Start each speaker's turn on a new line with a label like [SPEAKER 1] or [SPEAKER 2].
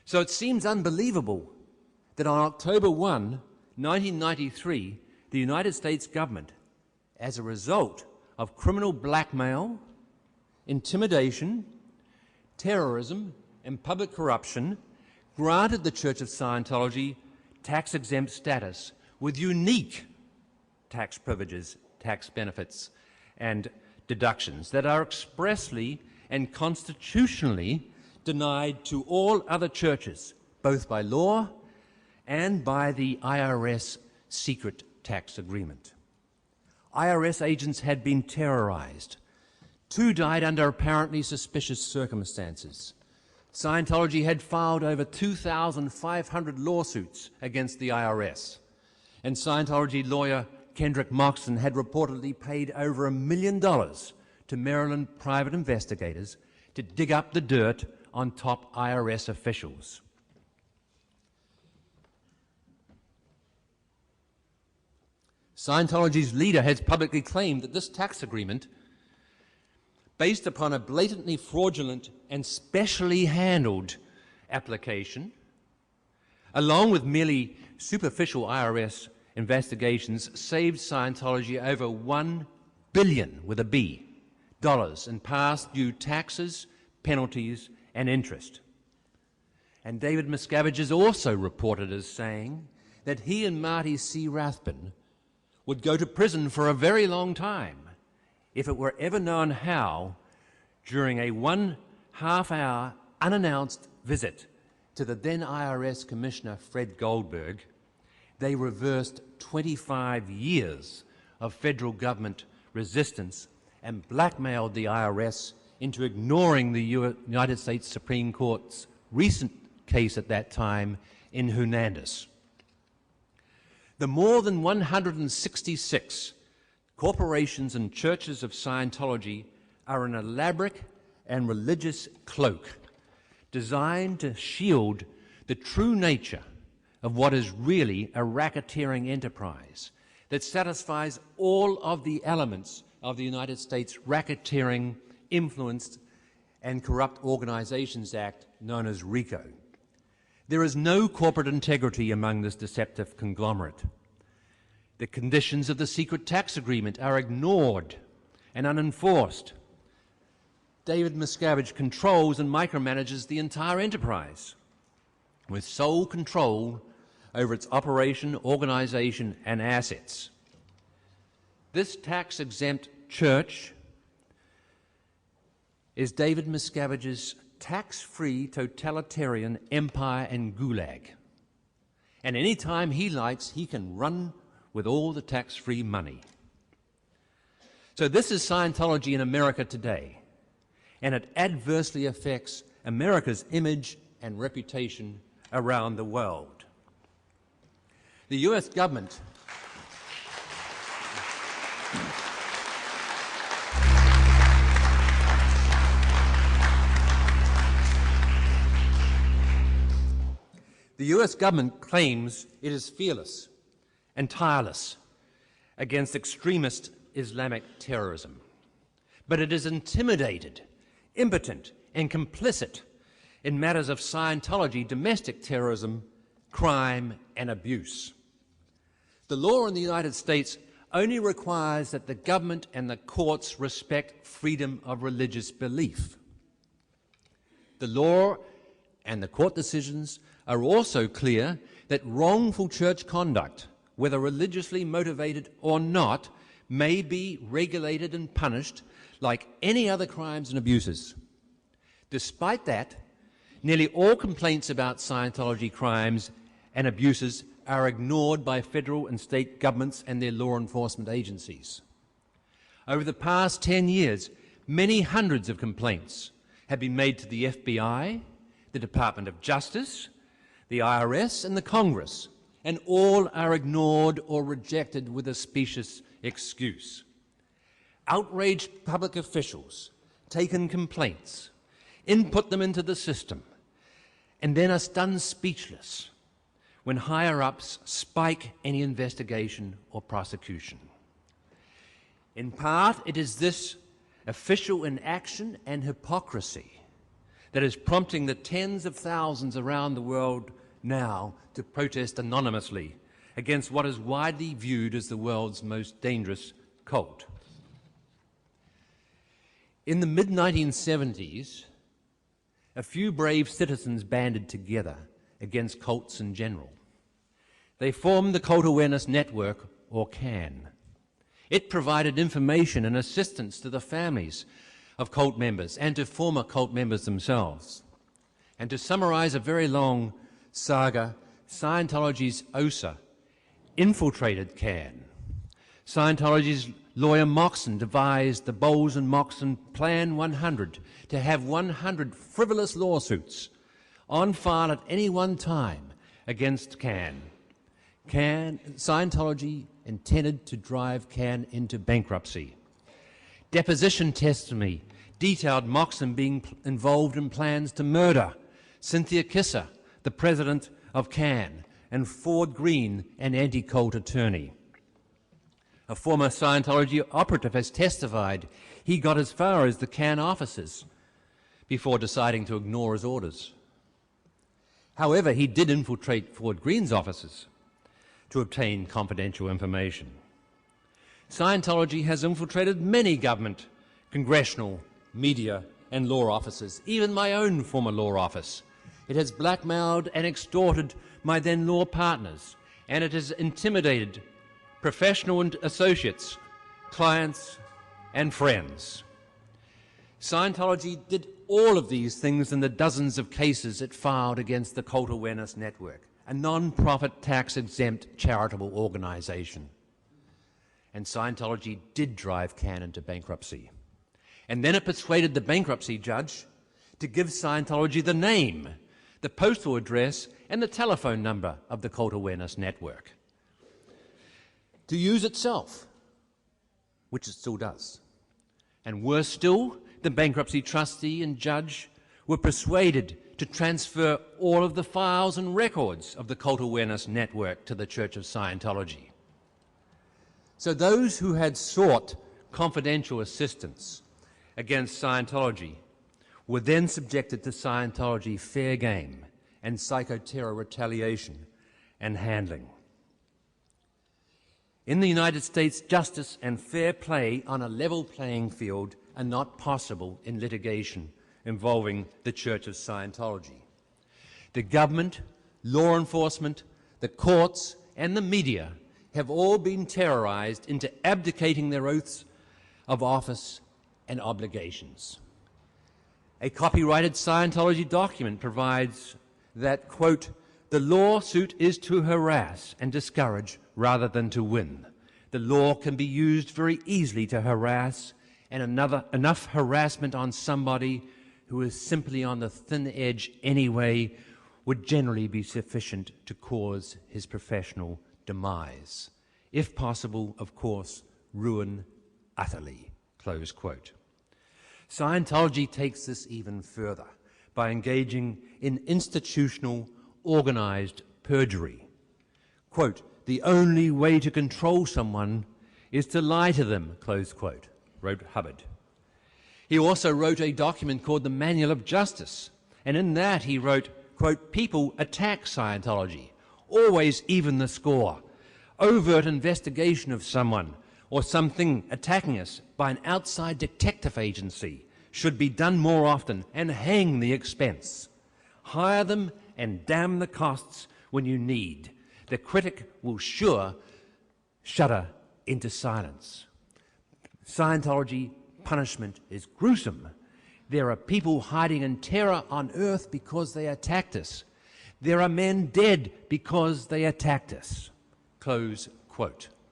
[SPEAKER 1] So it seems unbelievable that on October 1, 1993, the United States government, as a result of criminal blackmail, intimidation, terrorism, and public corruption, granted the Church of Scientology tax-exempt status with unique tax privileges, tax benefits, and deductions that are expressly and constitutionally denied to all other churches, both by law and by the IRS secret tax agreement. IRS agents had been terrorized. 2 died under apparently suspicious circumstances. Scientology had filed over 2,500 lawsuits against the IRS, and Scientology lawyer Kendrick Moxon had reportedly paid over $1 million to Maryland private investigators to dig up the dirt on top IRS officials. Scientology's leader has publicly claimed that this tax agreement, based upon a blatantly fraudulent and specially handled application, along with merely superficial IRS investigations, saved Scientology over $1 billion, with a B, dollars in past due taxes, penalties, and interest. And David Miscavige is also reported as saying that he and Marty C. Rathbun would go to prison for a very long time if it were ever known how, during a 1.5-hour unannounced visit to the then IRS Commissioner Fred Goldberg, they reversed 25 years of federal government resistance and blackmailed the IRS into ignoring the United States Supreme Court's recent case at that time in Hernandez. The more than 166 corporations and churches of Scientology are an elaborate and religious cloak designed to shield the true nature of what is really a racketeering enterprise that satisfies all of the elements of the United States Racketeering, Influenced, and Corrupt Organizations Act, known as RICO. There is no corporate integrity among this deceptive conglomerate. The conditions of the secret tax agreement are ignored and unenforced. David Miscavige controls and micromanages the entire enterprise with sole control over its operation, organization, and assets. This tax-exempt church is David Miscavige's tax-free totalitarian empire and gulag. And any time he likes, he can run with all the tax-free money. So this is Scientology in America today, and it adversely affects America's image and reputation around the world. The U.S. government claims it is fearless and tireless against extremist Islamic terrorism, but it is intimidated, impotent, and complicit in matters of Scientology domestic terrorism, crime, and abuse. The law in the United States only requires that the government and the courts respect freedom of religious belief. The law and the court decisions are also clear that wrongful church conduct, whether religiously motivated or not, may be regulated and punished like any other crimes and abuses. Despite that, nearly all complaints about Scientology crimes and abuses are ignored by federal and state governments and their law enforcement agencies. Over the past 10 years, many hundreds of complaints have been made to the FBI, the Department of Justice, the IRS, and the Congress, and all are ignored or rejected with a specious excuse. Outraged public officials take in complaints, input them into the system, and then are stunned speechless when higher-ups spike any investigation or prosecution. In part, it is this official inaction and hypocrisy that is prompting the tens of thousands around the world now to protest anonymously against what is widely viewed as the world's most dangerous cult. In the mid-1970s, a few brave citizens banded together against cults in general. They formed the Cult Awareness Network, or CAN. It provided information and assistance to the families of cult members and to former cult members themselves. And to summarize a very long saga, Scientology's OSA infiltrated CAN. Scientology's lawyer Moxon devised the Bowles and Moxon Plan 100 to have 100 frivolous lawsuits on file at any one time against CAN. Scientology intended to drive CAN into bankruptcy. Deposition testimony detailed Moxon being involved in plans to murder Cynthia Kisser, the president of CAN, and Ford Green, an anti-cult attorney. A former Scientology operative has testified he got as far as the CAN offices before deciding to ignore his orders. However, he did infiltrate Ford Green's offices to obtain confidential information. Scientology has infiltrated many government, congressional, media, and law offices, even my own former law office. It has blackmailed and extorted my then law partners, and it has intimidated professional and associates, clients, and friends. Scientology did all of these things in the dozens of cases it filed against the Cult Awareness Network, a non-profit, tax-exempt charitable organization. And Scientology did drive CAN into bankruptcy. And then it persuaded the bankruptcy judge to give Scientology the name, the postal address, and the telephone number of the Cult Awareness Network to use itself, which it still does. And worse still, the bankruptcy trustee and judge were persuaded to transfer all of the files and records of the Cult Awareness Network to the Church of Scientology. So those who had sought confidential assistance against Scientology were then subjected to Scientology fair game and psychoterror retaliation and handling. In the United States, justice and fair play on a level playing field are not possible in litigation involving the Church of Scientology. The government, law enforcement, the courts, and the media have all been terrorized into abdicating their oaths of office and obligations. A copyrighted Scientology document provides that, quote, "The lawsuit is to harass and discourage rather than to win. The law can be used very easily to harass, and enough harassment on somebody who is simply on the thin edge anyway would generally be sufficient to cause his professional demise. If possible, of course, ruin utterly," close quote. Scientology takes this even further by engaging in institutional, organized perjury. Quote, "The only way to control someone is to lie to them," close quote, wrote Hubbard. He also wrote a document called the Manual of Justice, and in that he wrote, quote, "People attack Scientology, always even the score. Overt investigation of someone or something attacking us by an outside detective agency should be done more often and hang the expense. Hire them and damn the costs when you need. The critic will sure shudder into silence. Scientology punishment is gruesome. There are people hiding in terror on earth because they attacked us. There are men dead because they attacked us." Close quote.